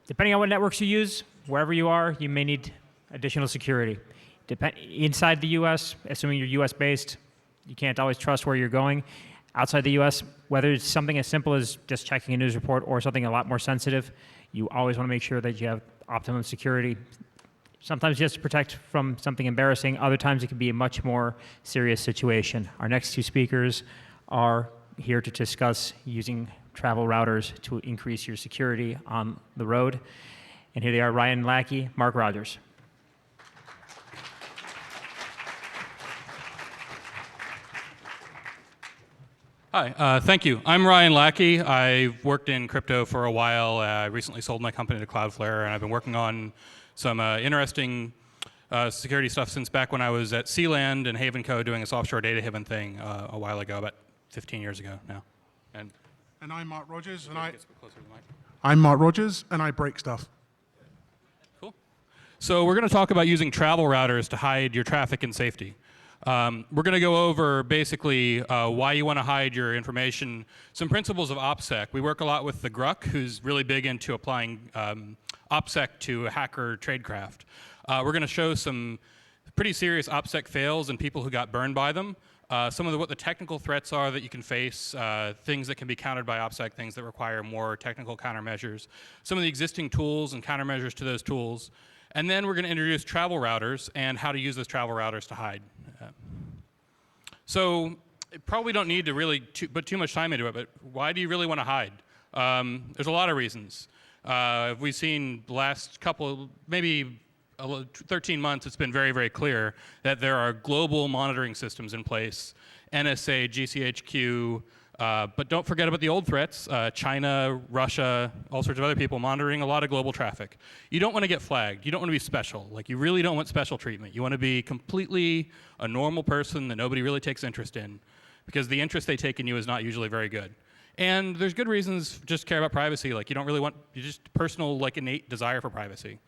Depending on what networks you use, wherever you are, you may need additional security. Inside the US, assuming you're US based, you can't always trust where you're going. Outside the US, whether it's something as simple as just checking a news report or something a lot more sensitive, you always want to make sure that you have optimum security. Sometimes just to protect from something embarrassing, other times it can be a much more serious situation. Our next two speakers are here to discuss using travel routers to increase your security on the road. And here they are, Ryan Lackey, Marc Rogers. Hi, thank you. I'm Ryan Lackey. I've worked in crypto for a while. I recently sold my company to Cloudflare, and I've been working on some interesting security stuff since back when I was at Sealand and Haven Co. doing this offshore data haven thing a while ago, about 15 years ago now. And I'm Marc Rogers, and I'm Marc Rogers, and I break stuff. Cool. So we're going to talk about using travel routers to hide your traffic and safety. We're going to go over basically why you want to hide your information, some principles of OPSEC. We work a lot with the Gruck, who's really big into applying OPSEC to hacker tradecraft. We're going to show some pretty serious OPSEC fails and people who got burned by them. Some of what the technical threats are that you can face, things that can be countered by OPSEC, things that require more technical countermeasures, some of the existing tools and countermeasures to those tools. And then we're going to introduce travel routers and how to use those travel routers to hide. So probably don't need to really put too much time into it, but why do you really want to hide? There's a lot of reasons. We've seen the last couple, maybe 13 months, it's been very, very clear that there are global monitoring systems in place, NSA, GCHQ, but don't forget about the old threats, China, Russia, all sorts of other people monitoring a lot of global traffic. You don't want to get flagged. You don't want to be special. Like, you really don't want special treatment. You want to be completely a normal person that nobody really takes interest in, because the interest they take in you is not usually very good. And there's good reasons just care about privacy. Like, you don't really want, you just personal, like, innate desire for privacy.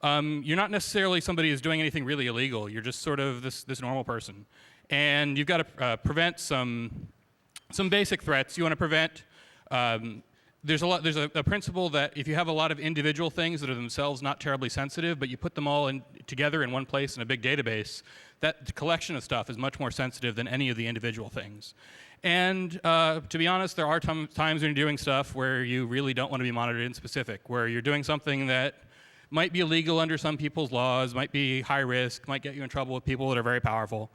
You're not necessarily somebody who's doing anything really illegal. You're just sort of this normal person. And you've got to prevent some basic threats. You want to prevent, there's a principle that if you have a lot of individual things that are themselves not terribly sensitive, but you put them all together in one place in a big database, that collection of stuff is much more sensitive than any of the individual things. And to be honest, there are times when you're doing stuff where you really don't want to be monitored in specific, where you're doing something that might be illegal under some people's laws, might be high risk, might get you in trouble with people that are very powerful.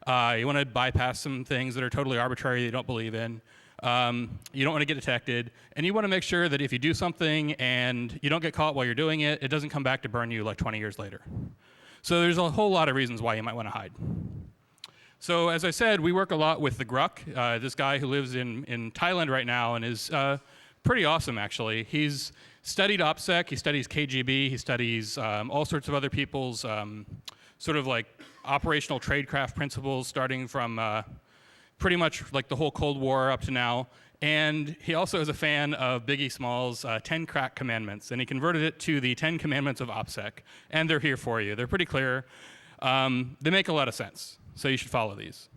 You want to bypass some things that are totally arbitrary that you don't believe in. You don't want to get detected. And you want to make sure that if you do something and you don't get caught while you're doing it, it doesn't come back to burn you like 20 years later. So there's a whole lot of reasons why you might want to hide. So as I said, we work a lot with the Gruck, this guy who lives in Thailand right now and is pretty awesome, actually. He's studied OPSEC, he studies KGB, he studies all sorts of other people's sort of like operational tradecraft principles, starting from pretty much like the whole Cold War up to now. And he also is a fan of Biggie Small's 10 Crack Commandments, and he converted it to the 10 Commandments of OPSEC. And they're here for you. They're pretty clear. They make a lot of sense, so you should follow these.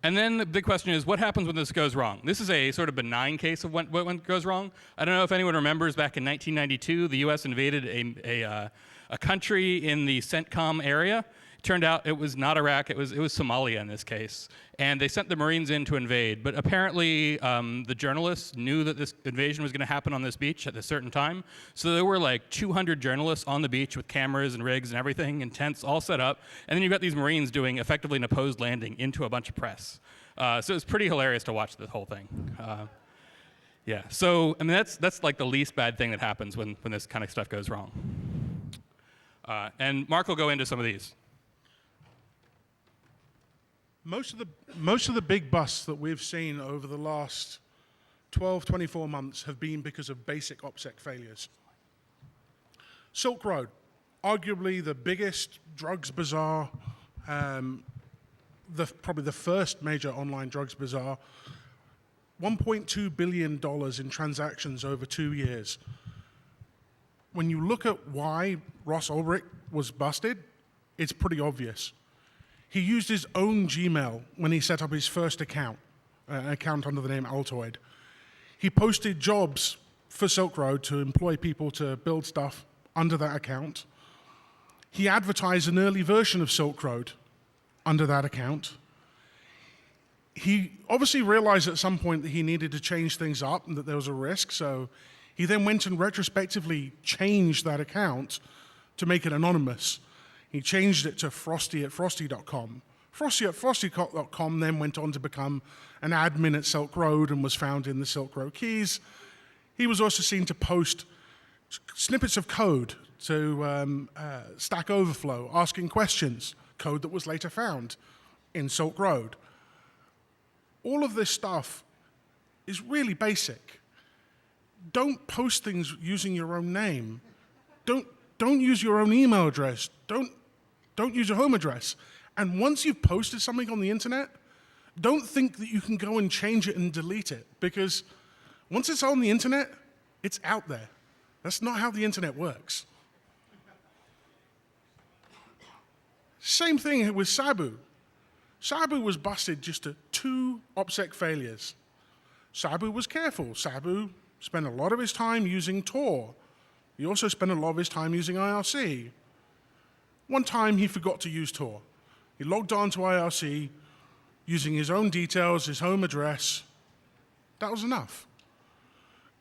And then the big question is, what happens when this goes wrong? This is a sort of benign case of when it goes wrong. I don't know if anyone remembers back in 1992, the US invaded a country in the CENTCOM area. It turned out it was not Iraq, it was Somalia in this case. And they sent the Marines in to invade, but apparently the journalists knew that this invasion was going to happen on this beach at a certain time. So there were like 200 journalists on the beach with cameras and rigs and everything and tents all set up. And then you've got these Marines doing effectively an opposed landing into a bunch of press. So it's pretty hilarious to watch this whole thing. Yeah, so I mean that's like the least bad thing that happens when this kind of stuff goes wrong. And Marc will go into some of these. Most of the big busts that we've seen over the last 12, 24 months have been because of basic OPSEC failures. Silk Road, arguably the biggest drugs bazaar, probably the first major online drugs bazaar, $1.2 billion in transactions over 2 years. When you look at why Ross Ulbricht was busted, it's pretty obvious. He used his own Gmail when he set up his first account, an account under the name Altoid. He posted jobs for Silk Road to employ people to build stuff under that account. He advertised an early version of Silk Road under that account. He obviously realized at some point that he needed to change things up and that there was a risk, so he then went and retrospectively changed that account to make it anonymous. He changed it to frosty@frosty.com. Frosty@frosty.com then went on to become an admin at Silk Road and was found in the Silk Road keys. He was also seen to post snippets of code to Stack Overflow, asking questions, code that was later found in Silk Road. All of this stuff is really basic. Don't post things using your own name. Don't use your own email address. Don't use your home address. And once you've posted something on the internet, don't think that you can go and change it and delete it, because once it's on the internet, it's out there. That's not how the internet works. Same thing with Sabu. Sabu was busted just at 2 OPSEC failures. Sabu was careful. Sabu spent a lot of his time using Tor. He also spent a lot of his time using IRC. One time he forgot to use Tor. He logged on to IRC using his own details, his home address. That was enough.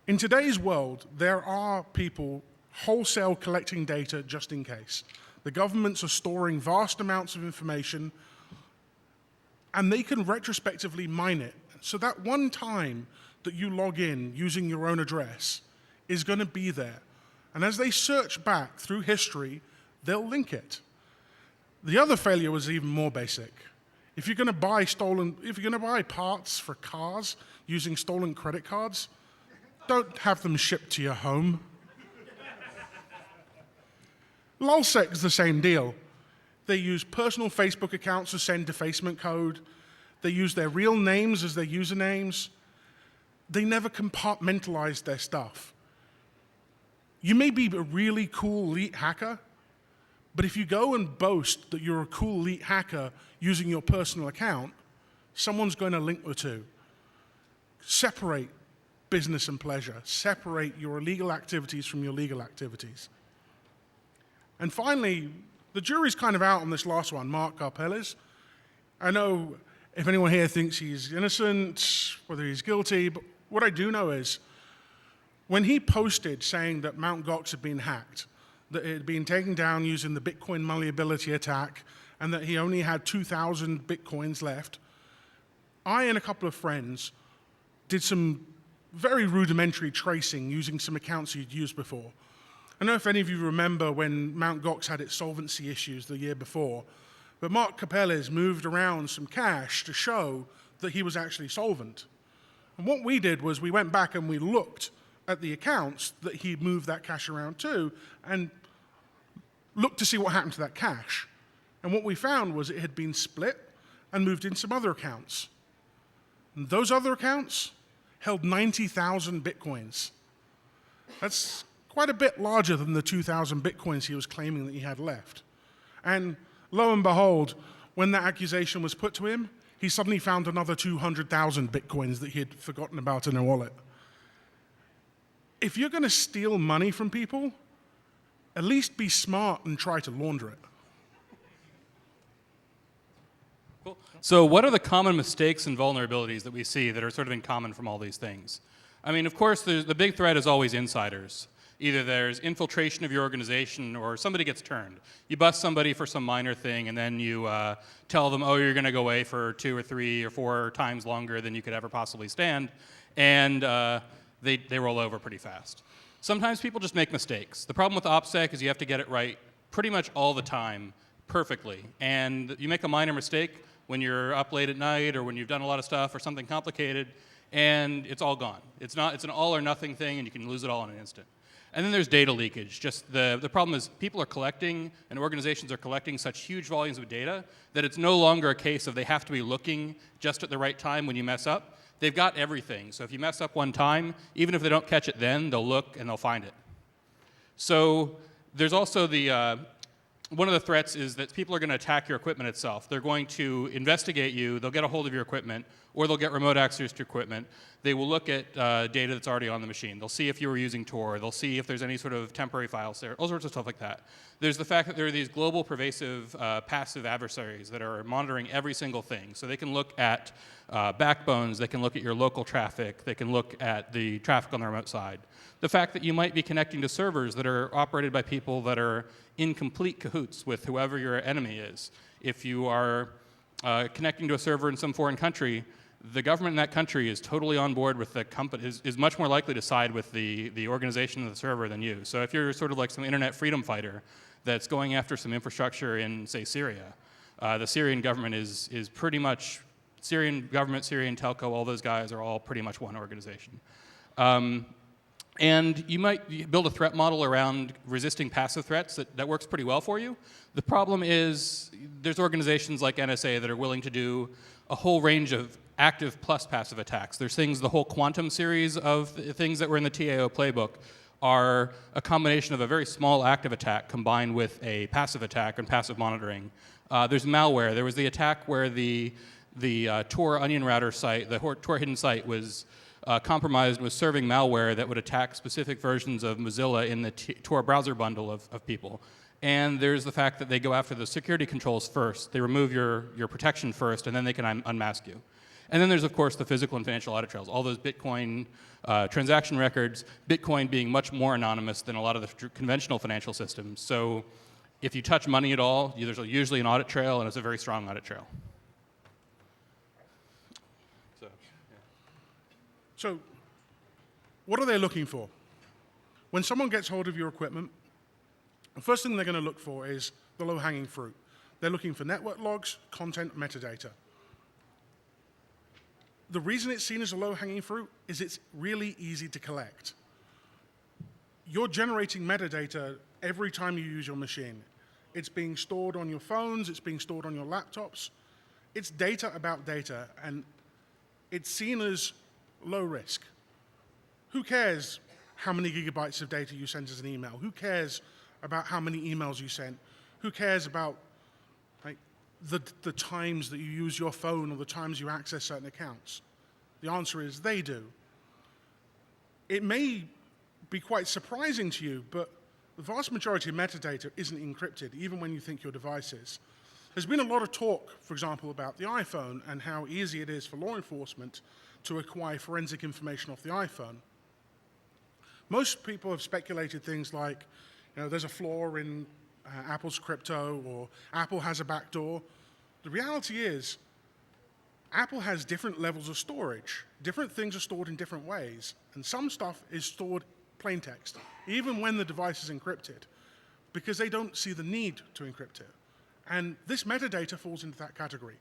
In today's world, there are people wholesale collecting data just in case. The governments are storing vast amounts of information, and they can retrospectively mine it. So that one time that you log in using your own address is going to be there. And as they search back through history, they'll link it. The other failure was even more basic. If you're going to buy parts for cars using stolen credit cards, don't have them shipped to your home. LulzSec is the same deal. They use personal Facebook accounts to send defacement code. They use their real names as their usernames. They never compartmentalize their stuff. You may be a really cool elite hacker, but if you go and boast that you're a cool elite hacker using your personal account, someone's going to link the two. Separate business and pleasure. Separate your illegal activities from your legal activities. And finally, the jury's kind of out on this last one, Marc Karpelès. I know if anyone here thinks he's innocent, whether he's guilty, but what I do know is when he posted saying that Mt. Gox had been hacked, that it had been taken down using the Bitcoin malleability attack, and that he only had 2,000 Bitcoins left, I and a couple of friends did some very rudimentary tracing using some accounts he'd used before. I don't know if any of you remember when Mt. Gox had its solvency issues the year before, but Marc Karpelès moved around some cash to show that he was actually solvent. And what we did was we went back and we looked at the accounts that he'd moved that cash around to and looked to see what happened to that cash. And what we found was it had been split and moved in some other accounts. And those other accounts held 90,000 Bitcoins. That's quite a bit larger than the 2,000 Bitcoins he was claiming that he had left. And lo and behold, when that accusation was put to him, he suddenly found another 200,000 Bitcoins that he had forgotten about in a wallet. If you're going to steal money from people, at least be smart and try to launder it. Cool. So what are the common mistakes and vulnerabilities that we see that are sort of in common from all these things? I mean, of course, the big threat is always insiders. Either there's infiltration of your organization or somebody gets turned. You bust somebody for some minor thing and then you tell them, oh, you're going to go away for 2 or 3 or 4 times longer than you could ever possibly stand, and they roll over pretty fast. Sometimes people just make mistakes. The problem with OPSEC is you have to get it right pretty much all the time, perfectly. And you make a minor mistake when you're up late at night or when you've done a lot of stuff or something complicated, and it's all gone. It's an all or nothing thing, and you can lose it all in an instant. And then there's data leakage. Just the problem is people are collecting and organizations are collecting such huge volumes of data that it's no longer a case of they have to be looking just at the right time when you mess up. They've got everything. So if you mess up one time, even if they don't catch it then, they'll look and they'll find it. So there's also the one of the threats is that people are going to attack your equipment itself. They're going to investigate you, they'll get a hold of your equipment, or they'll get remote access to your equipment. They will look at data that's already on the machine. They'll see if you were using Tor. They'll see if there's any sort of temporary files there, all sorts of stuff like that. There's the fact that there are these global pervasive passive adversaries that are monitoring every single thing. So they can look at backbones, they can look at your local traffic, they can look at the traffic on the remote side. The fact that you might be connecting to servers that are operated by people that are in complete cahoots with whoever your enemy is. If you are connecting to a server in some foreign country, the government in that country is totally on board with the company, is much more likely to side with the organization of the server than you. So if you're sort of like some internet freedom fighter that's going after some infrastructure in, say, Syria, the Syrian government is pretty much, Syrian government, Syrian telco, all those guys are all pretty much one organization. And you might build a threat model around resisting passive threats that works pretty well for you. The problem is there's organizations like NSA that are willing to do a whole range of active plus passive attacks. There's things, the whole quantum series of things that were in the TAO playbook are a combination of a very small active attack combined with a passive attack and passive monitoring. There's malware. There was the attack where the Tor onion router site, the Tor hidden site was compromised, was serving malware that would attack specific versions of Mozilla in the Tor browser bundle of people. And there's the fact that they go after the security controls first. They remove your protection first, and then they can unmask you. And then there's, of course, the physical and financial audit trails, all those Bitcoin transaction records, Bitcoin being much more anonymous than a lot of the conventional financial systems. So if you touch money at all, there's usually an audit trail, and it's a very strong audit trail. So what are they looking for? When someone gets hold of your equipment, the first thing they're going to look for is the low-hanging fruit. They're looking for network logs, content, metadata. The reason it's seen as a low-hanging fruit is it's really easy to collect. You're generating metadata every time you use your machine. It's being stored on your phones, it's being stored on your laptops. It's data about data, and it's seen as low risk. Who cares how many gigabytes of data you sent as an email? Who cares about how many emails you sent? Who cares about the times that you use your phone or the times you access certain accounts? The answer is they do. It may be quite surprising to you, but the vast majority of metadata isn't encrypted, even when you think your device is. There's been a lot of talk, for example, about the iPhone and how easy it is for law enforcement to acquire forensic information off the iPhone. Most people have speculated things like, there's a flaw in Apple's crypto, or Apple has a backdoor. The reality is, Apple has different levels of storage. Different things are stored in different ways, and some stuff is stored plain text, even when the device is encrypted, because they don't see the need to encrypt it. And this metadata falls into that category.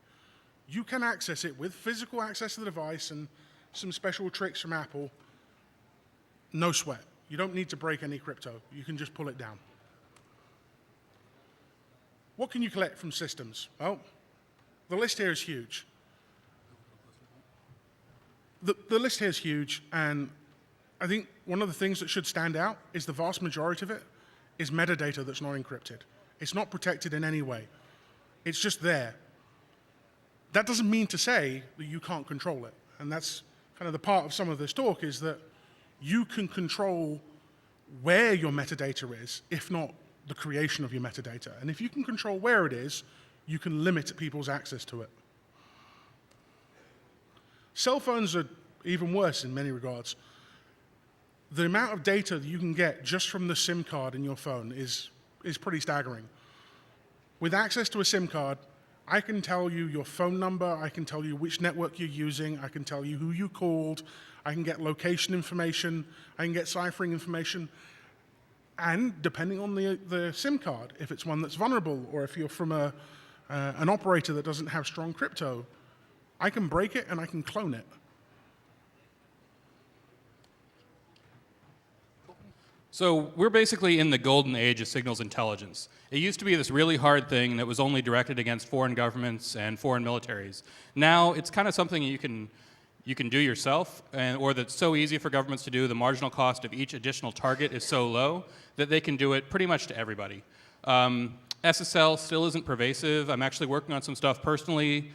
You can access it with physical access to the device and some special tricks from Apple. No sweat. You don't need to break any crypto. You can just pull it down. What can you collect from systems? Well, the list here is huge. The list here is huge, and I think one of the things that should stand out is the vast majority of it is metadata that's not encrypted. It's not protected in any way. It's just there. That doesn't mean to say that you can't control it. And that's kind of the part of some of this talk, is that you can control where your metadata is, if not the creation of your metadata. And if you can control where it is, you can limit people's access to it. Cell phones are even worse in many regards. The amount of data that you can get just from the SIM card in your phone is pretty staggering. With access to a SIM card, I can tell you your phone number, I can tell you which network you're using, I can tell you who you called, I can get location information, I can get ciphering information, and depending on the SIM card, if it's one that's vulnerable or if you're from an operator that doesn't have strong crypto, I can break it and I can clone it. So we're basically in the golden age of signals intelligence. It used to be this really hard thing that was only directed against foreign governments and foreign militaries. Now it's kind of something you can do yourself, or that's so easy for governments to do. The marginal cost of each additional target is so low that they can do it pretty much to everybody. SSL still isn't pervasive. I'm actually working on some stuff personally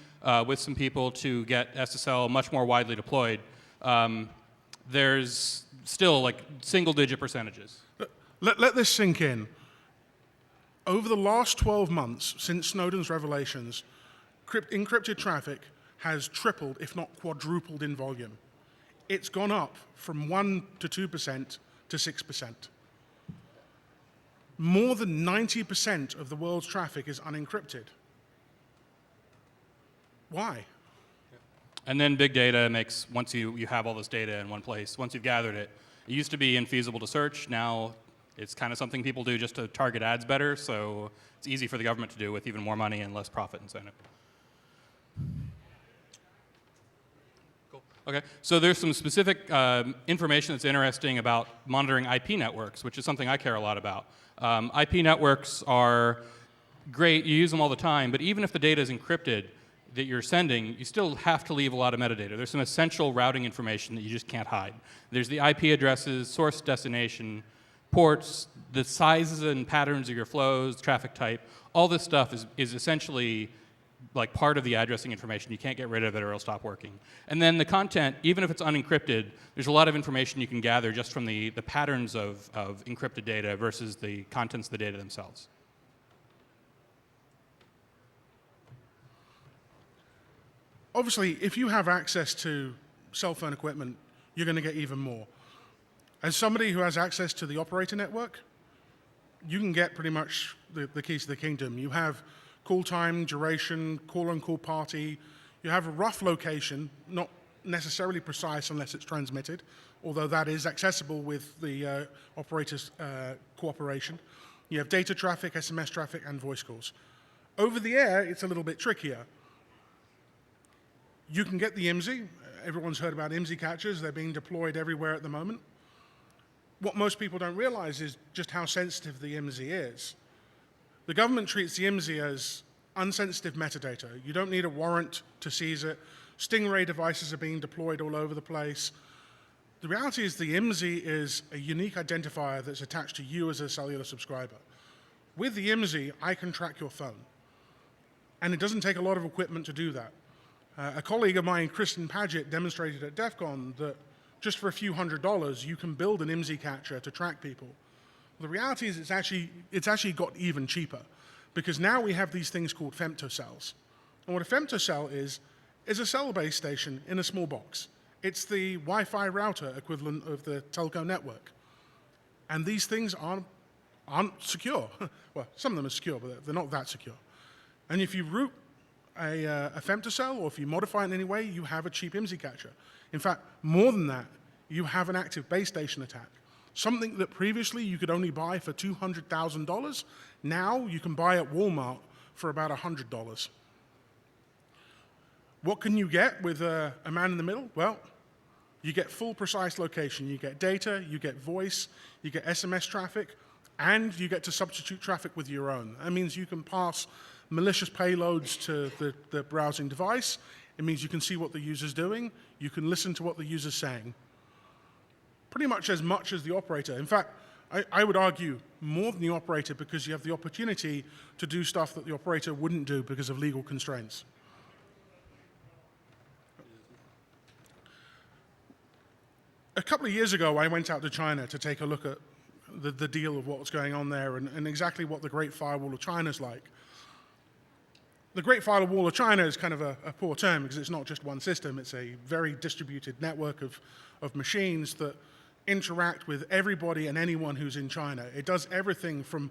with some people to get SSL much more widely deployed. There's still like single-digit percentages. Let this sink in. Over the last 12 months, since Snowden's revelations, encrypted traffic has tripled, if not quadrupled in volume. It's gone up from 1 to 2% to 6%. More than 90% of the world's traffic is unencrypted. Why? And then big data makes, once you have all this data in one place, once you've gathered it, it used to be infeasible to search. Now it's kind of something people do just to target ads better, so it's easy for the government to do with even more money and less profit incentive. Cool. Okay, so there's some specific information that's interesting about monitoring IP networks, which is something I care a lot about. IP networks are great, you use them all the time, but even if the data is encrypted that you're sending, you still have to leave a lot of metadata. There's some essential routing information that you just can't hide. There's the IP addresses, source destination, ports, the sizes and patterns of your flows, traffic type. All this stuff is essentially like part of the addressing information. You can't get rid of it or it'll stop working. And then the content, even if it's unencrypted, there's a lot of information you can gather just from the patterns of encrypted data versus the contents of the data themselves. Obviously, if you have access to cell phone equipment, you're going to get even more. As somebody who has access to the operator network, you can get pretty much the keys to the kingdom. You have call time, duration, call-on-call party. You have a rough location, not necessarily precise unless it's transmitted, although that is accessible with the operator's cooperation. You have data traffic, SMS traffic, and voice calls. Over the air, it's a little bit trickier. You can get the IMSI. Everyone's heard about IMSI catchers. They're being deployed everywhere at the moment. What most people don't realize is just how sensitive the IMSI is. The government treats the IMSI as unsensitive metadata. You don't need a warrant to seize it. Stingray devices are being deployed all over the place. The reality is the IMSI is a unique identifier that's attached to you as a cellular subscriber. With the IMSI, I can track your phone. And it doesn't take a lot of equipment to do that. A colleague of mine, Kristen Paget, demonstrated at DEF CON that just for a few $100s, you can build an IMSI catcher to track people. The reality is it's actually got even cheaper, because now we have these things called femtocells. And what a femtocell is a cell base station in a small box. It's the Wi-Fi router equivalent of the telco network. And these things aren't secure. Well, some of them are secure, but they're not that secure. And if you route a femtocell, or if you modify it in any way, you have a cheap IMSI catcher. In fact, more than that, you have an active base station attack. Something that previously you could only buy for $200,000, now you can buy at Walmart for about $100. What can you get with a man in the middle? Well, you get full precise location. You get data, you get voice, you get SMS traffic, and you get to substitute traffic with your own. That means you can pass malicious payloads to the browsing device. It means you can see what the user's doing. You can listen to what the user's saying. Pretty much as the operator. In fact, I would argue more than the operator, because you have the opportunity to do stuff that the operator wouldn't do because of legal constraints. A couple of years ago, I went out to China to take a look at the deal of what was going on there and exactly what the Great Firewall of China is like. The Great Firewall of China is kind of a poor term, because it's not just one system. It's a very distributed network of machines that interact with everybody and anyone who's in China. It does everything from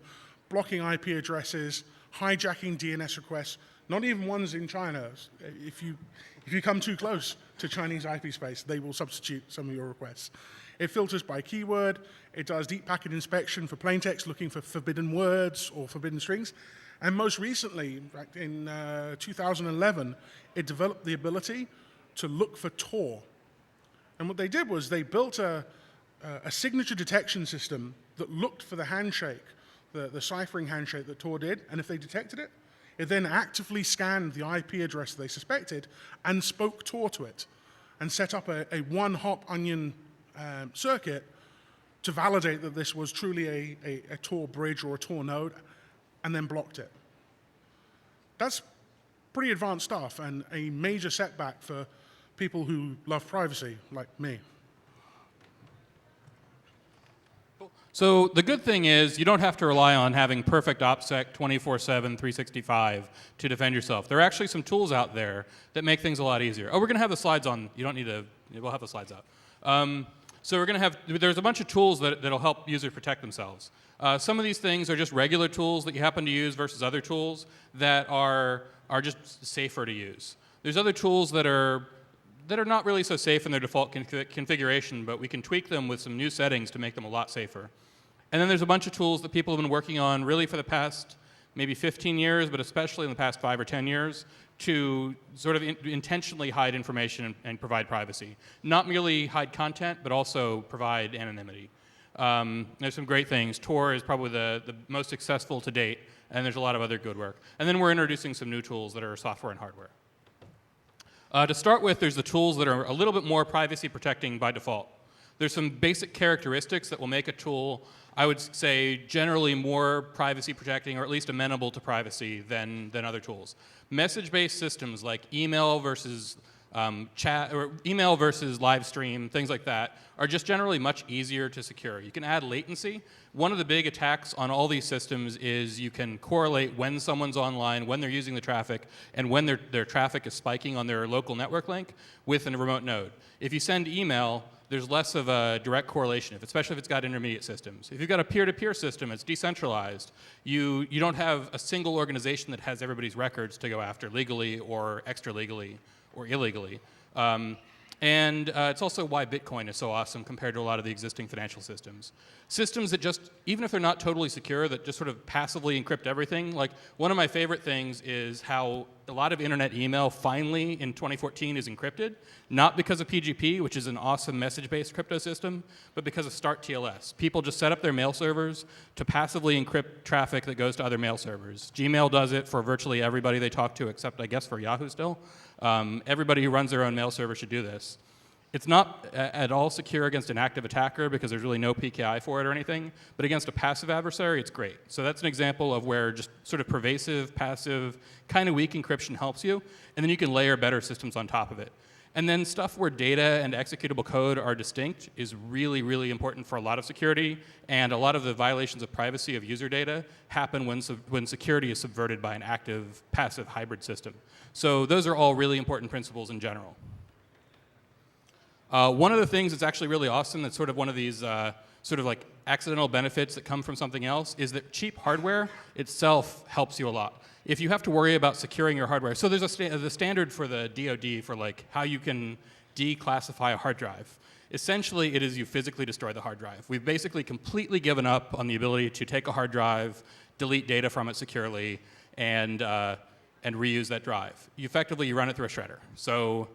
blocking IP addresses, hijacking DNS requests, not even ones in China. If you come too close to Chinese IP space, they will substitute some of your requests. It filters by keyword. It does deep packet inspection for plain text, looking for forbidden words or forbidden strings. And most recently, in 2011, it developed the ability to look for Tor. And what they did was they built a signature detection system that looked for the handshake, the ciphering handshake that Tor did, and if they detected it, it then actively scanned the IP address they suspected and spoke Tor to it, and set up a one-hop onion circuit to validate that this was truly a Tor bridge or a Tor node. and then blocked it. That's pretty advanced stuff and a major setback for people who love privacy, like me. So the good thing is you don't have to rely on having perfect OPSEC 24/7, 365 to defend yourself. There are actually some tools out there that make things a lot easier. Oh, we're going to have the slides on. You don't need to. We'll have the slides up. So we're going to have. There's a bunch of tools that'll help users protect themselves. Some of these things are just regular tools that you happen to use versus other tools that are just safer to use. There's other tools that are not really so safe in their default configuration, but we can tweak them with some new settings to make them a lot safer. And then there's a bunch of tools that people have been working on really for the past maybe 15 years, but especially in the past 5 or 10 years, to sort of intentionally hide information and provide privacy. Not merely hide content, but also provide anonymity. There's some great things. Tor is probably the most successful to date, and there's a lot of other good work. And then we're introducing some new tools that are software and hardware. To start with, there's the tools that are a little bit more privacy protecting by default. There's some basic characteristics that will make a tool, I would say, generally more privacy protecting or at least amenable to privacy than other tools. Message-based systems like email versus chat or email versus live stream, things like that, are just generally much easier to secure. You can add latency. One of the big attacks on all these systems is you can correlate when someone's online, when they're using the traffic, and when their traffic is spiking on their local network link with a remote node. If you send email, there's less of a direct correlation, especially if it's got intermediate systems. If you've got a peer-to-peer system, it's decentralized. You don't have a single organization that has everybody's records to go after legally or extra-legally or illegally. And it's also why Bitcoin is so awesome compared to a lot of the existing financial systems. Systems that just, even if they're not totally secure, that just sort of passively encrypt everything. Like, one of my favorite things is how a lot of internet email finally in 2014 is encrypted, not because of PGP, which is an awesome message-based crypto system, but because of Start TLS. People just set up their mail servers to passively encrypt traffic that goes to other mail servers. Gmail does it for virtually everybody they talk to, except I guess for Yahoo still. Everybody who runs their own mail server should do this. It's not at all secure against an active attacker because there's really no PKI for it or anything, but against a passive adversary, it's great. So that's an example of where just sort of pervasive, passive, kind of weak encryption helps you, and then you can layer better systems on top of it. And then stuff where data and executable code are distinct is really, really important for a lot of security, and a lot of the violations of privacy of user data happen when security is subverted by an active, passive hybrid system. So those are all really important principles in general. One of the things that's actually really awesome, that's sort of one of these sort of like accidental benefits that come from something else, is that cheap hardware itself helps you a lot. If you have to worry about securing your hardware, so there's the standard for the DoD for like how you can declassify a hard drive. Essentially, it is you physically destroy the hard drive. We've basically completely given up on the ability to take a hard drive, delete data from it securely, and reuse that drive. You run it through a shredder. So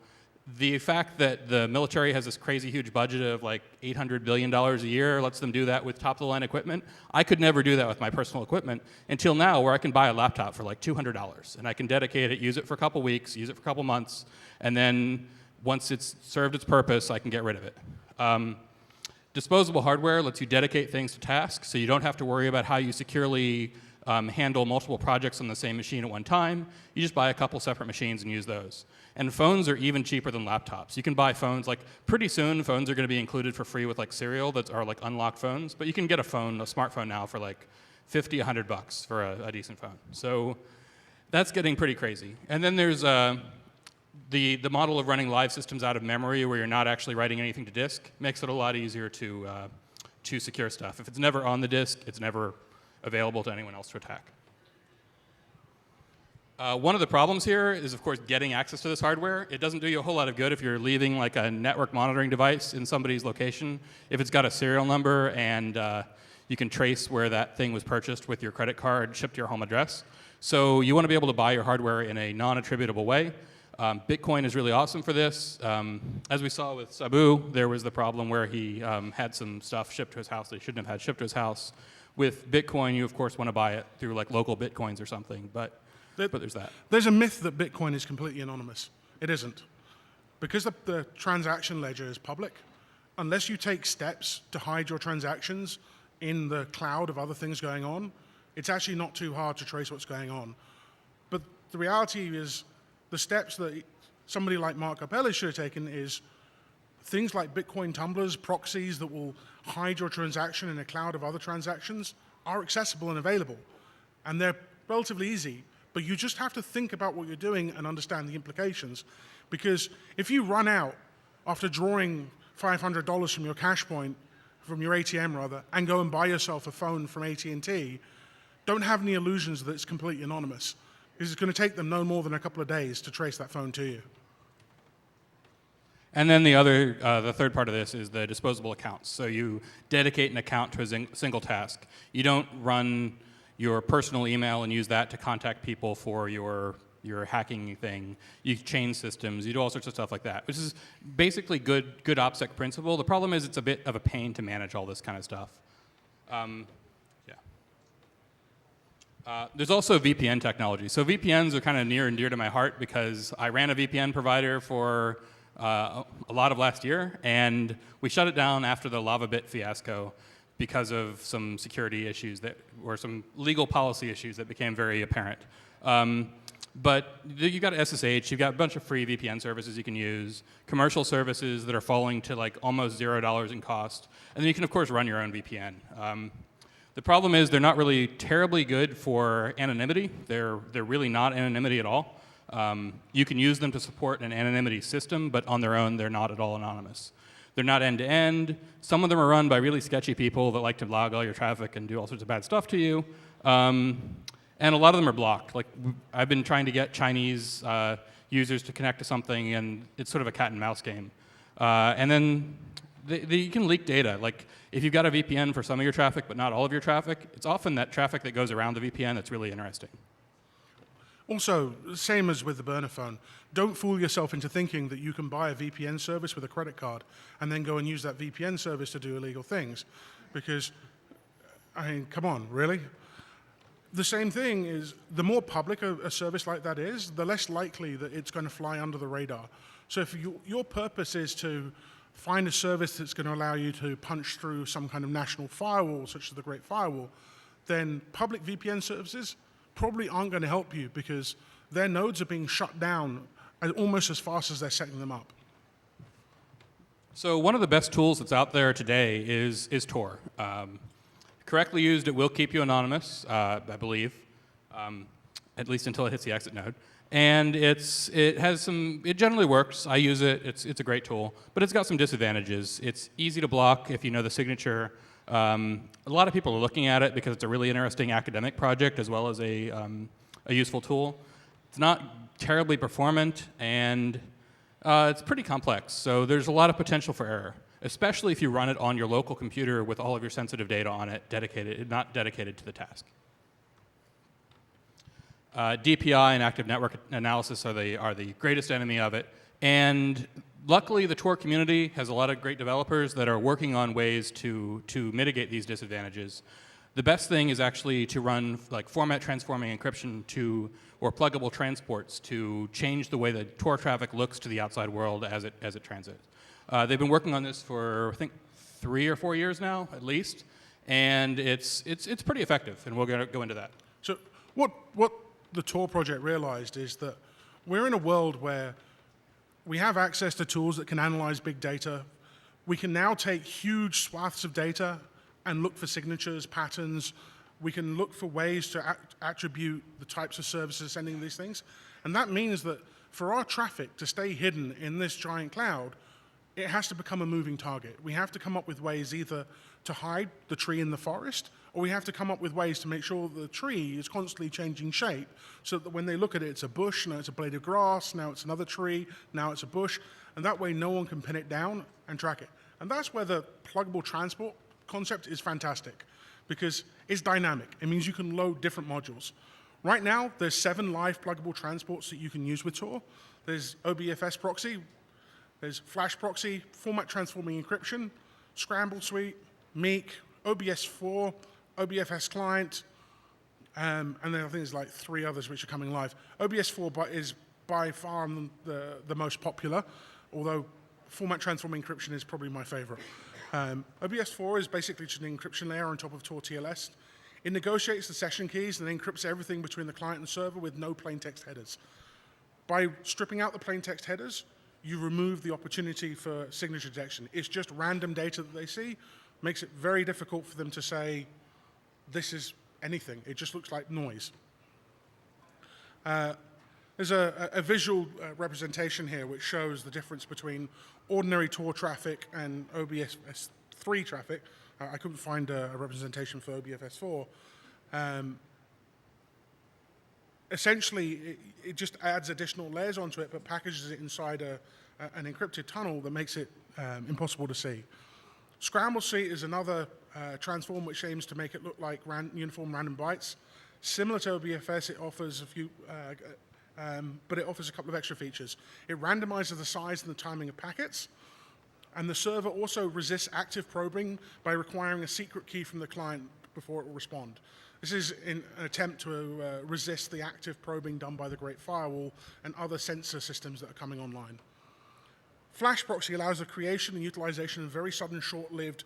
the fact that the military has this crazy huge budget of like $800 billion a year lets them do that with top-of-the-line equipment. I could never do that with my personal equipment until now, where I can buy a laptop for like $200, and I can dedicate it, use it for a couple weeks, use it for a couple months, and then once it's served its purpose, I can get rid of it. Disposable hardware lets you dedicate things to tasks, so you don't have to worry about how you securely handle multiple projects on the same machine at one time. You just buy a couple separate machines and use those. And phones are even cheaper than laptops. You can buy phones, like pretty soon phones are going to be included for free with like Serial that are like unlocked phones, but you can get a smartphone now for like $50, $100 for a decent phone. So that's getting pretty crazy. And then there's the model of running live systems out of memory where you're not actually writing anything to disk. Makes it a lot easier to secure stuff. If it's never on the disk, it's never available to anyone else to attack. One of the problems here is, of course, getting access to this hardware. It doesn't do you a whole lot of good if you're leaving like a network monitoring device in somebody's location. If it's got a serial number and you can trace where that thing was purchased with your credit card shipped to your home address. So you want to be able to buy your hardware in a non-attributable way. Bitcoin is really awesome for this. As we saw with Sabu, there was the problem where he had some stuff shipped to his house that he shouldn't have had shipped to his house. With Bitcoin, you of course want to buy it through like local Bitcoins or something, but there's that. There's a myth that Bitcoin is completely anonymous. It isn't. Because the transaction ledger is public, unless you take steps to hide your transactions in the cloud of other things going on, It's actually not too hard to trace what's going on. But the reality is the steps that somebody like Marc Capelli should have taken is things like Bitcoin tumblers, proxies that will hide your transaction in a cloud of other transactions are accessible and available. And they're relatively easy, but you just have to think about what you're doing and understand the implications. Because if you run out after drawing $500 from your cash point, from your ATM rather, and go and buy yourself a phone from AT&T, don't have any illusions that it's completely anonymous. Because it's going to take them no more than a couple of days to trace that phone to you. And then the third part of this is the disposable accounts. So you dedicate an account to a single task. You don't run your personal email and use that to contact people for your hacking thing. You chain systems. You do all sorts of stuff like that, which is basically good OPSEC principle. The problem is it's a bit of a pain to manage all this kind of stuff. There's also VPN technology. So VPNs are kind of near and dear to my heart because I ran a VPN provider for a lot of last year, and we shut it down after the LavaBit fiasco because of some security issues or some legal policy issues that became very apparent. But you've got SSH, you've got a bunch of free VPN services you can use, commercial services that are falling to like almost $0 in cost, and then you can of course run your own VPN. The problem is they're not really terribly good for anonymity. They're really not anonymity at all. You can use them to support an anonymity system, but on their own, they're not at all anonymous. They're not end-to-end. Some of them are run by really sketchy people that like to log all your traffic and do all sorts of bad stuff to you. And a lot of them are blocked. Like, I've been trying to get Chinese users to connect to something, and it's sort of a cat and mouse game. And then you can leak data. Like, if you've got a VPN for some of your traffic, but not all of your traffic, it's often that traffic that goes around the VPN that's really interesting. Also, same as with the burner phone, don't fool yourself into thinking that you can buy a VPN service with a credit card and then go and use that VPN service to do illegal things. Because, I mean, come on, really? The same thing is, the more public a service like that is, the less likely that it's going to fly under the radar. So if your purpose is to find a service that's going to allow you to punch through some kind of national firewall, such as the Great Firewall, then public VPN services probably aren't going to help you because their nodes are being shut down almost as fast as they're setting them up. So one of the best tools that's out there today is Tor. Correctly used, it will keep you anonymous, I believe, at least until it hits the exit node. And it generally works. I use it. It's a great tool, but it's got some disadvantages. It's easy to block if you know the signature. A lot of people are looking at it because it's a really interesting academic project as well as a useful tool. It's not terribly performant, and it's pretty complex. So there's a lot of potential for error, especially if you run it on your local computer with all of your sensitive data on it, not dedicated to the task. DPI and active network analysis are the greatest enemy of it. And luckily, the Tor community has a lot of great developers that are working on ways to mitigate these disadvantages. The best thing is actually to run like format transforming encryption or pluggable transports to change the way that Tor traffic looks to the outside world as it transits. They've been working on this for, I think, 3 or 4 years now, at least, and it's pretty effective, and we'll go into that. So what the Tor project realized is that we're in a world where we have access to tools that can analyze big data. We can now take huge swaths of data and look for signatures, patterns. We can look for ways to attribute the types of services sending these things. And that means that for our traffic to stay hidden in this giant cloud, it has to become a moving target. We have to come up with ways either to hide the tree in the forest, or we have to come up with ways to make sure that the tree is constantly changing shape so that when they look at it, it's a bush, now it's a blade of grass, now it's another tree, now it's a bush, and that way no one can pin it down and track it. And that's where the pluggable transport concept is fantastic, because it's dynamic. It means you can load different modules. Right now, there's 7 live pluggable transports that you can use with Tor. There's OBFS proxy, there's flash proxy, format transforming encryption, scramble suite, Meek, OBS4, OBFS client, and then I think there's like 3 others which are coming live. OBS4 is by far the most popular, although format transforming encryption is probably my favorite. OBS4 is basically just an encryption layer on top of Tor TLS. It negotiates the session keys and encrypts everything between the client and server with no plain text headers. By stripping out the plain text headers, you remove the opportunity for signature detection. It's just random data that they see, makes it very difficult for them to say, this is anything. It just looks like noise. There's a visual representation here which shows the difference between ordinary Tor traffic and OBS3 traffic. I couldn't find a representation for OBS4. Essentially, it just adds additional layers onto it, but packages it inside an encrypted tunnel that makes it impossible to see. Scramble seat is another transform which aims to make it look like uniform random bytes. Similar to OBFS, it offers a few, but it offers a couple of extra features. It randomizes the size and the timing of packets, and the server also resists active probing by requiring a secret key from the client before it will respond. This is in an attempt to resist the active probing done by the Great Firewall and other sensor systems that are coming online. Flash proxy allows the creation and utilization of very sudden, short-lived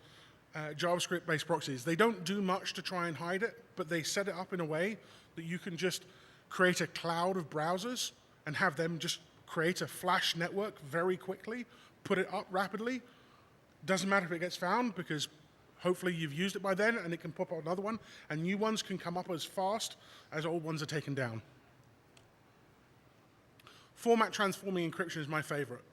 JavaScript-based proxies. They don't do much to try and hide it, but they set it up in a way that you can just create a cloud of browsers and have them just create a Flash network very quickly, put it up rapidly. Doesn't matter if it gets found, because hopefully you've used it by then and it can pop up another one, and new ones can come up as fast as old ones are taken down. Format transforming encryption is my favorite.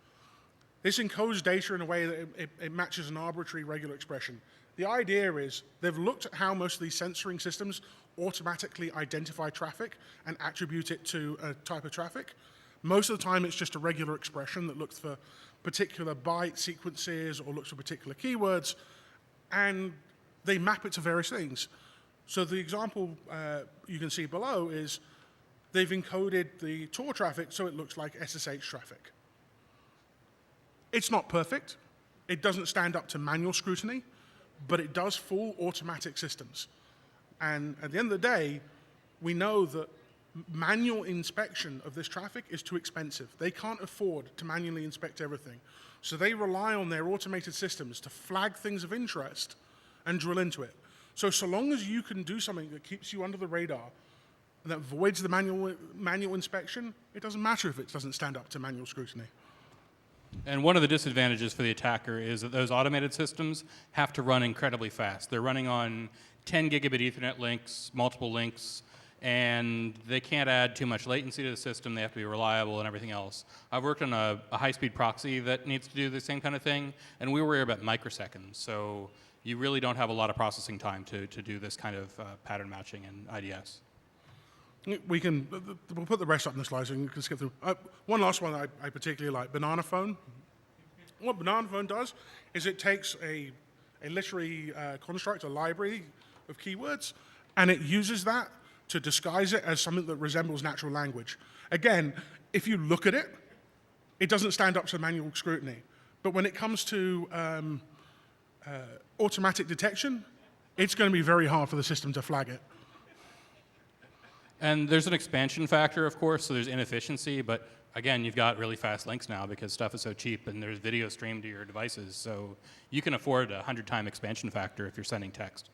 This encodes data in a way that it matches an arbitrary regular expression. The idea is they've looked at how most of these censoring systems automatically identify traffic and attribute it to a type of traffic. Most of the time it's just a regular expression that looks for particular byte sequences or looks for particular keywords, and they map it to various things. So the example you can see below is they've encoded the Tor traffic so it looks like SSH traffic. It's not perfect. It doesn't stand up to manual scrutiny, but it does fool automatic systems. And at the end of the day, we know that manual inspection of this traffic is too expensive. They can't afford to manually inspect everything. So they rely on their automated systems to flag things of interest and drill into it. So long as you can do something that keeps you under the radar and that avoids the manual inspection, it doesn't matter if it doesn't stand up to manual scrutiny. And one of the disadvantages for the attacker is that those automated systems have to run incredibly fast. They're running on 10 gigabit Ethernet links, multiple links, and they can't add too much latency to the system. They have to be reliable and everything else. I've worked on a high-speed proxy that needs to do the same kind of thing, and we were about microseconds. So you really don't have a lot of processing time to do this kind of pattern matching in IDS. We'll put the rest up in the slides and you can skip through. One last one I particularly like, Banana Phone. What Banana Phone does is it takes a literary construct, a library of keywords, and it uses that to disguise it as something that resembles natural language. Again, if you look at it, it doesn't stand up to manual scrutiny. But when it comes to automatic detection, it's going to be very hard for the system to flag it. And there's an expansion factor, of course, so there's inefficiency, but again, you've got really fast links now because stuff is so cheap and there's video streamed to your devices, so you can afford a 100-time expansion factor if you're sending text.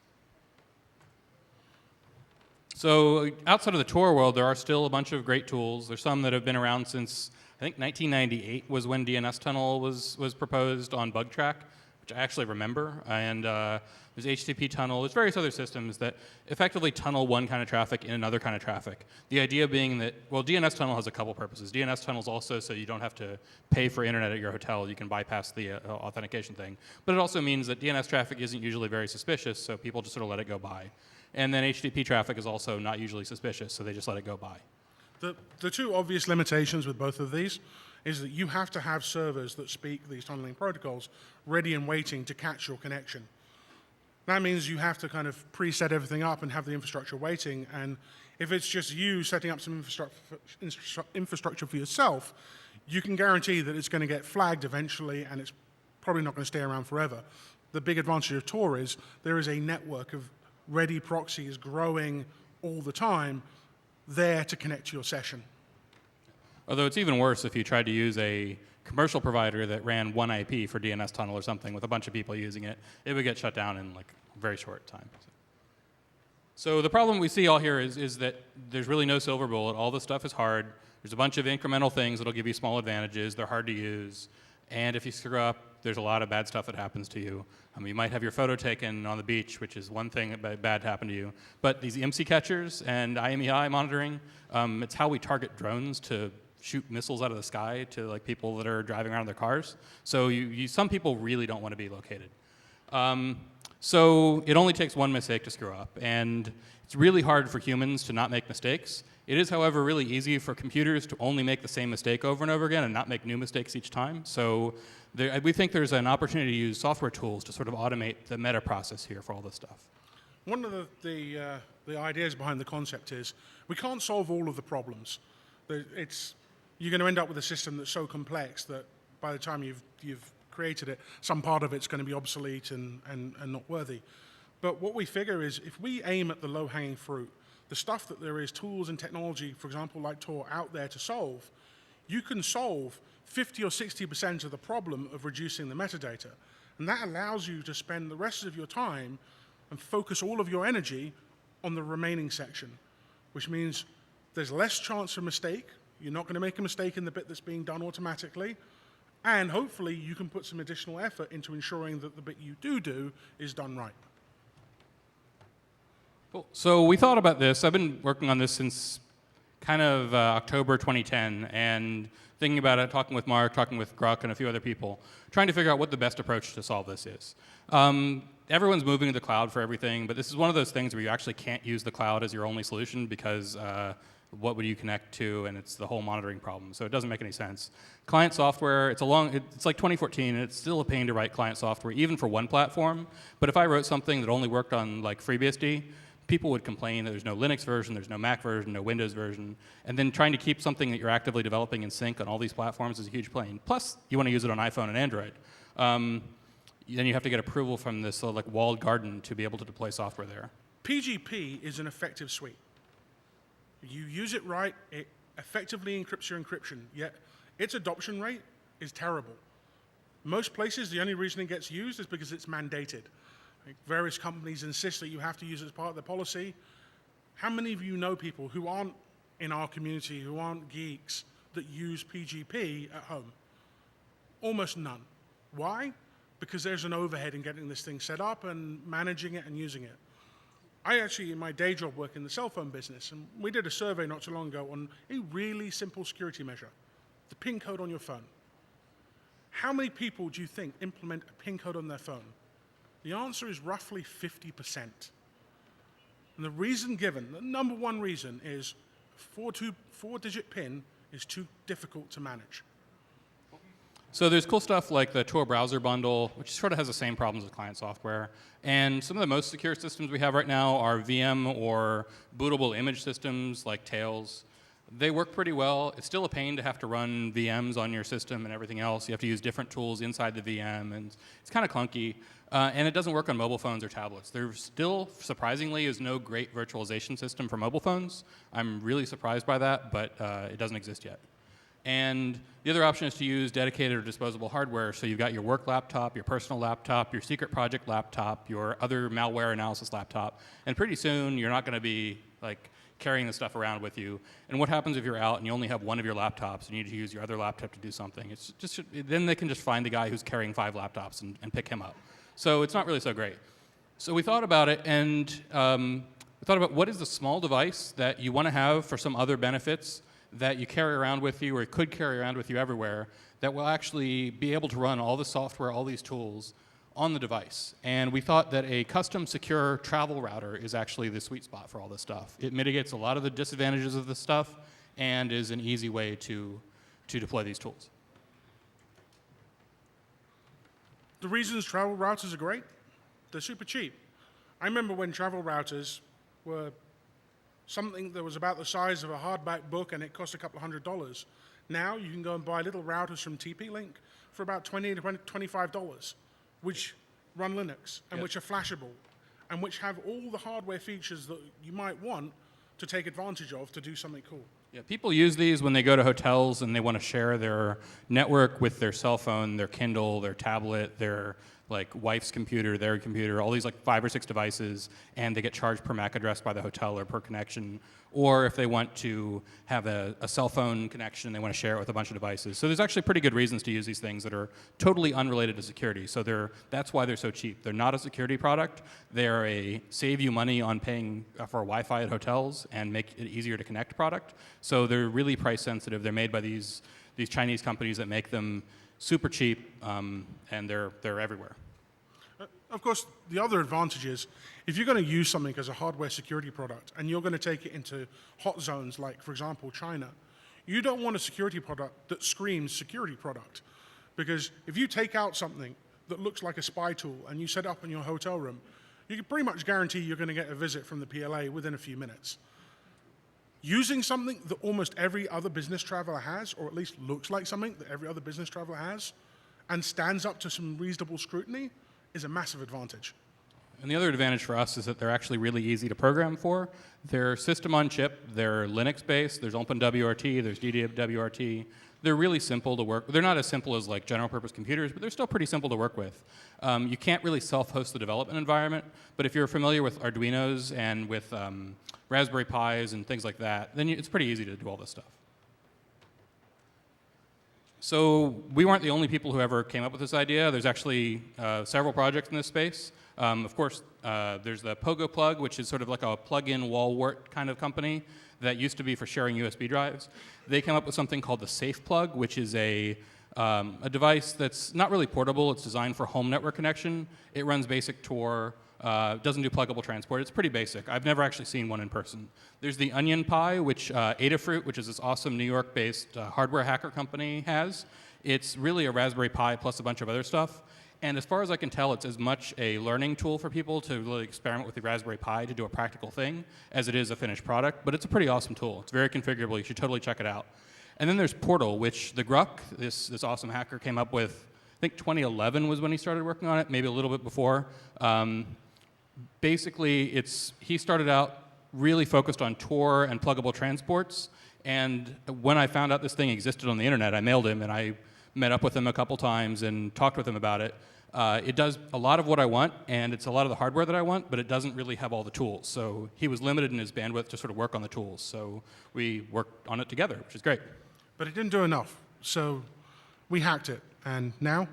So outside of the Tor world, there are still a bunch of great tools. There's some that have been around since, I think, 1998 was when DNS tunnel was proposed on BugTrack, which I actually remember, and there's HTTP tunnel. There's various other systems that effectively tunnel one kind of traffic in another kind of traffic. The idea being that, well, DNS tunnel has a couple purposes. DNS tunnel is also so you don't have to pay for internet at your hotel. You can bypass the authentication thing. But it also means that DNS traffic isn't usually very suspicious, so people just sort of let it go by. And then HTTP traffic is also not usually suspicious, so they just let it go by. The two obvious limitations with both of these is that you have to have servers that speak these tunneling protocols ready and waiting to catch your connection. That means you have to kind of preset everything up and have the infrastructure waiting, and if it's just you setting up some infrastructure for yourself, you can guarantee that it's going to get flagged eventually and it's probably not going to stay around forever. The big advantage of Tor is there is a network of ready proxies growing all the time there to connect to your session. Although it's even worse if you tried to use a commercial provider that ran one IP for DNS tunnel or something with a bunch of people using it, it would get shut down in like a very short time. So the problem we see all here is that there's really no silver bullet. All this stuff is hard. There's a bunch of incremental things that'll give you small advantages. They're hard to use. And if you screw up, there's a lot of bad stuff that happens to you. You might have your photo taken on the beach, which is one thing that bad happened to you. But these IMSI catchers and IMEI monitoring, it's how we target drones to shoot missiles out of the sky to like people that are driving around in their cars. So some people really don't want to be located. So it only takes one mistake to screw up, and it's really hard for humans to not make mistakes. It is, however, really easy for computers to only make the same mistake over and over again and not make new mistakes each time. So we think there's an opportunity to use software tools to sort of automate the meta process here for all this stuff. One of the ideas behind the concept is we can't solve all of the problems. You're going to end up with a system that's so complex that by the time you've created it, some part of it's going to be obsolete and not worthy. But what we figure is if we aim at the low-hanging fruit, the stuff that there is tools and technology, for example, like Tor, out there to solve, you can solve 50 or 60% of the problem of reducing the metadata. And that allows you to spend the rest of your time and focus all of your energy on the remaining section, which means there's less chance of mistake. You're not going to make a mistake in the bit that's being done automatically. And hopefully you can put some additional effort into ensuring that the bit you do is done right. Cool. So we thought about this. I've been working on this since kind of October 2010, and thinking about it, talking with Marc, talking with Gruck, and a few other people, trying to figure out what the best approach to solve this is. Everyone's moving to the cloud for everything, but this is one of those things where you actually can't use the cloud as your only solution because what would you connect to, and it's the whole monitoring problem, so it doesn't make any sense. Client software, it's like 2014, and it's still a pain to write client software, even for one platform, but if I wrote something that only worked on like FreeBSD, people would complain that there's no Linux version, there's no Mac version, no Windows version, and then trying to keep something that you're actively developing in sync on all these platforms is a huge pain. Plus, you want to use it on iPhone and Android. Then you have to get approval from this like walled garden to be able to deploy software there. PGP is an effective suite. You use it right, it effectively encrypts your encryption, yet its adoption rate is terrible. Most places, the only reason it gets used is because it's mandated. Like various companies insist that you have to use it as part of their policy. How many of you know people who aren't in our community, who aren't geeks, that use PGP at home? Almost none. Why? Because there's an overhead in getting this thing set up and managing it and using it. I actually, in my day job, work in the cell phone business, and we did a survey not too long ago on a really simple security measure, the PIN code on your phone. How many people do you think implement a PIN code on their phone? The answer is roughly 50%. And the reason given, the number one reason is four-digit PIN is too difficult to manage. So there's cool stuff like the Tor browser bundle, which sort of has the same problems as client software. And some of the most secure systems we have right now are VM or bootable image systems like Tails. They work pretty well. It's still a pain to have to run VMs on your system and everything else. You have to use different tools inside the VM, and it's kind of clunky. And it doesn't work on mobile phones or tablets. There still, surprisingly, is no great virtualization system for mobile phones. I'm really surprised by that, but it doesn't exist yet. And the other option is to use dedicated or disposable hardware. So you've got your work laptop, your personal laptop, your secret project laptop, your other malware analysis laptop. And pretty soon, you're not going to be like carrying this stuff around with you. And what happens if you're out and you only have one of your laptops and you need to use your other laptop to do something? It's just, then they can just find the guy who's carrying 5 laptops and pick him up. So it's not really so great. So we thought about it, and we thought about what is the small device that you want to have for some other benefits that you carry around with you or could carry around with you everywhere that will actually be able to run all the software, all these tools on the device. And we thought that a custom secure travel router is actually the sweet spot for all this stuff. It mitigates a lot of the disadvantages of this stuff and is an easy way to deploy these tools. The reasons travel routers are great, they're super cheap. I remember when travel routers were something that was about the size of a hardback book and it cost a couple of $100. Now you can go and buy little routers from TP-Link for about $20 to $25, which run Linux and which are flashable and which have all the hardware features that you might want to take advantage of to do something cool. Yeah, people use these when they go to hotels and they want to share their network with their cell phone, their Kindle, their tablet, their like wife's computer, their computer, all these like 5 or 6 devices, and they get charged per MAC address by the hotel or per connection. Or if they want to have a cell phone connection, they want to share it with a bunch of devices. So there's actually pretty good reasons to use these things that are totally unrelated to security. So that's why they're so cheap. They're not a security product. They're a save you money on paying for Wi-Fi at hotels and make it easier to connect product. So they're really price sensitive. They're made by these Chinese companies that make them super cheap, and they're everywhere. Of course, the other advantage is if you're going to use something as a hardware security product and you're going to take it into hot zones like, for example, China, you don't want a security product that screams security product. Because if you take out something that looks like a spy tool and you set it up in your hotel room, you can pretty much guarantee you're going to get a visit from the PLA within a few minutes. Using something that almost every other business traveler has, or at least looks like something that every other business traveler has, and stands up to some reasonable scrutiny, is a massive advantage. And the other advantage for us is that they're actually really easy to program for. They're system on chip, they're Linux-based, there's OpenWRT, there's DWRT. They're really simple to work. They're not as simple as like general purpose computers, but they're still pretty simple to work with. You can't really self-host the development environment, but if you're familiar with Arduinos and with Raspberry Pis and things like that, then it's pretty easy to do all this stuff. So we weren't the only people who ever came up with this idea. There's actually several projects in this space. Of course, there's the Pogo Plug, which is sort of like a plug-in wall wart kind of company that used to be for sharing USB drives. They came up with something called the Safe Plug, which is a device that's not really portable. It's designed for home network connection. It runs basic Tor. Doesn't do pluggable transport. It's pretty basic. I've never actually seen one in person. There's the Onion Pi, which Adafruit, which is this awesome New York-based hardware hacker company, has. It's really a Raspberry Pi plus a bunch of other stuff. And as far as I can tell, it's as much a learning tool for people to really experiment with the Raspberry Pi to do a practical thing as it is a finished product. But it's a pretty awesome tool. It's very configurable. You should totally check it out. And then there's Portal, which the Gruck, this awesome hacker, came up with. I think 2011 was when he started working on it, maybe a little bit before. Basically, he started out really focused on Tor and pluggable transports. And when I found out this thing existed on the internet, I mailed him and I met up with him a couple times and talked with him about it. It does a lot of what I want, and it's a lot of the hardware that I want, but it doesn't really have all the tools. So he was limited in his bandwidth to sort of work on the tools. So we worked on it together, which is great. But it didn't do enough, so we hacked it. And now?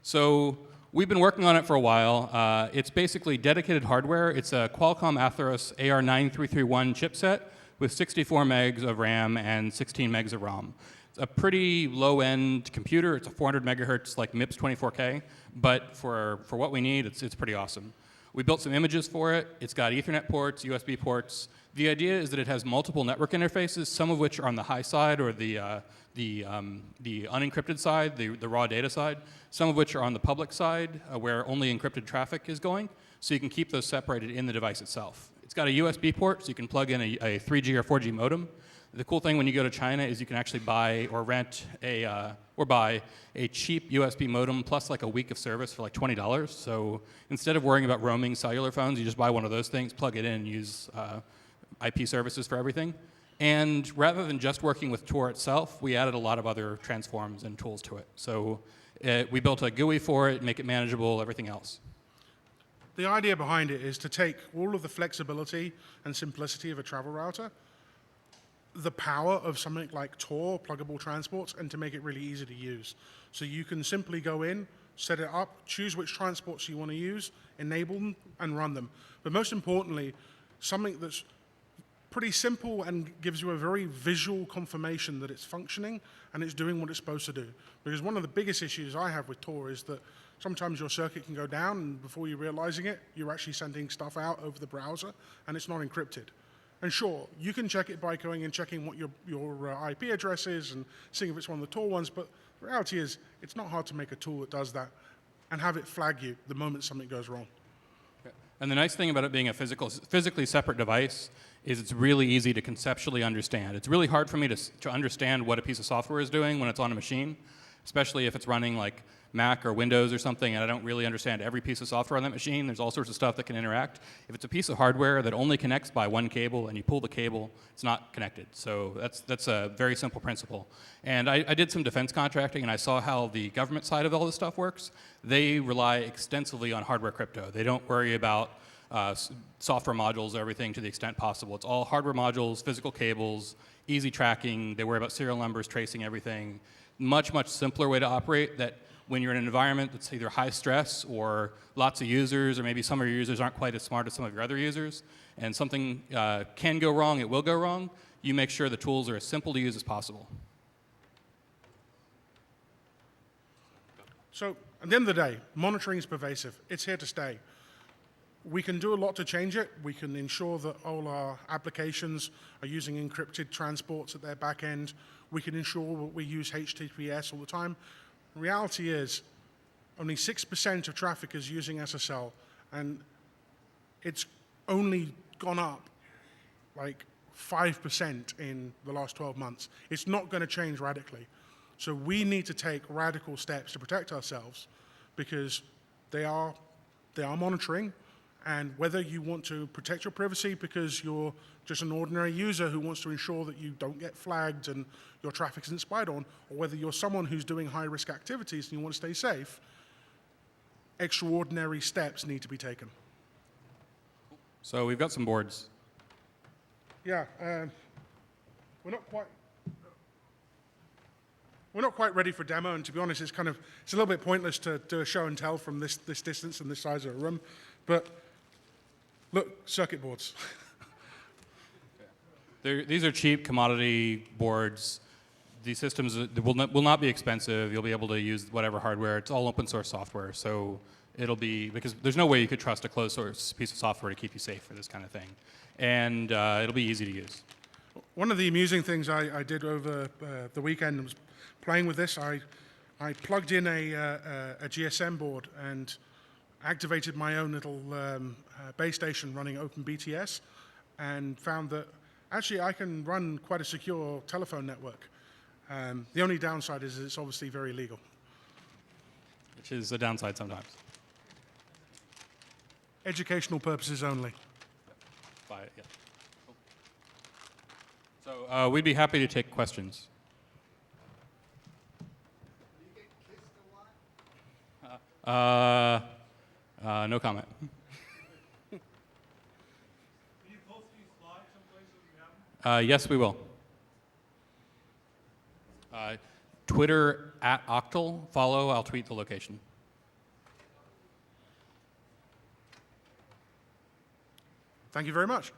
So we've been working on it for a while. It's basically dedicated hardware. It's a Qualcomm Atheros AR9331 chipset with 64 megs of RAM and 16 megs of ROM. It's a pretty low-end computer. It's a 400 megahertz, like MIPS 24K, but for what we need, it's pretty awesome. We built some images for it. It's got Ethernet ports, USB ports. The idea is that it has multiple network interfaces, some of which are on the high side or the unencrypted side, the raw data side, some of which are on the public side where only encrypted traffic is going, so you can keep those separated in the device itself. It's got a USB port, so you can plug in a 3G or 4G modem. The cool thing when you go to China is you can actually buy or rent or buy a cheap USB modem plus like a week of service for like $20. So instead of worrying about roaming cellular phones, you just buy one of those things, plug it in, and use IP services for everything. And rather than just working with Tor itself, we added a lot of other transforms and tools to it. So we built a GUI for it, make it manageable, everything else. The idea behind it is to take all of the flexibility and simplicity of a travel router, the power of something like Tor, pluggable transports, and to make it really easy to use. So you can simply go in, set it up, choose which transports you want to use, enable them, and run them. But most importantly, something that's pretty simple and gives you a very visual confirmation that it's functioning and it's doing what it's supposed to do. Because one of the biggest issues I have with Tor is that sometimes your circuit can go down and before you're realizing it, you're actually sending stuff out over the browser and it's not encrypted. And sure, you can check it by going and checking what your IP address is and seeing if it's one of the Tor ones, but the reality is it's not hard to make a tool that does that and have it flag you the moment something goes wrong. And the nice thing about it being a physically separate device is it's really easy to conceptually understand. It's really hard for me to understand what a piece of software is doing when it's on a machine. especially if it's running like Mac or Windows or something, and I don't really understand every piece of software on that machine. There's all sorts of stuff that can interact. If it's a piece of hardware that only connects by one cable and you pull the cable, it's not connected. So that's a very simple principle. And I did some defense contracting, and I saw how the government side of all this stuff works. They rely extensively on hardware crypto. They don't worry about software modules or everything to the extent possible. It's all hardware modules, physical cables, easy tracking. They worry about serial numbers, tracing everything. Much, much simpler way to operate that when you're in an environment that's either high stress or lots of users, or maybe some of your users aren't quite as smart as some of your other users, and something can go wrong, it will go wrong, you make sure the tools are as simple to use as possible. So at the end of the day, monitoring is pervasive. It's here to stay. We can do a lot to change it. We can ensure that all our applications are using encrypted transports at their back end. We can ensure that we use HTTPS all the time. The reality is only 6% of traffic is using SSL, and it's only gone up like 5% in the last 12 months. It's not going to change radically. So we need to take radical steps to protect ourselves because they are monitoring. And whether you want to protect your privacy because you're just an ordinary user who wants to ensure that you don't get flagged and your traffic isn't spied on, or whether you're someone who's doing high-risk activities and you want to stay safe, extraordinary steps need to be taken. So we've got some boards. Yeah, we're not quite ready for demo, and to be honest, it's a little bit pointless to do a show and tell from this distance and this size of a room. But look, circuit boards. These are cheap commodity boards. These systems will not be expensive. You'll be able to use whatever hardware. It's all open source software, so it'll be, because there's no way you could trust a closed source piece of software to keep you safe for this kind of thing. And it'll be easy to use. One of the amusing things I did over the weekend was playing with this. I plugged in a GSM board and activated my own little base station running OpenBTS and found that actually I can run quite a secure telephone network. The only downside is it's obviously very illegal. Which is a downside sometimes. Educational purposes only. Buy it, yeah. Cool. So we'd be happy to take questions. Do you get kissed a lot? No comment. Can you post these slides someplace so we have them? Yes, we will. Twitter @Octal. Follow. I'll tweet the location. Thank you very much.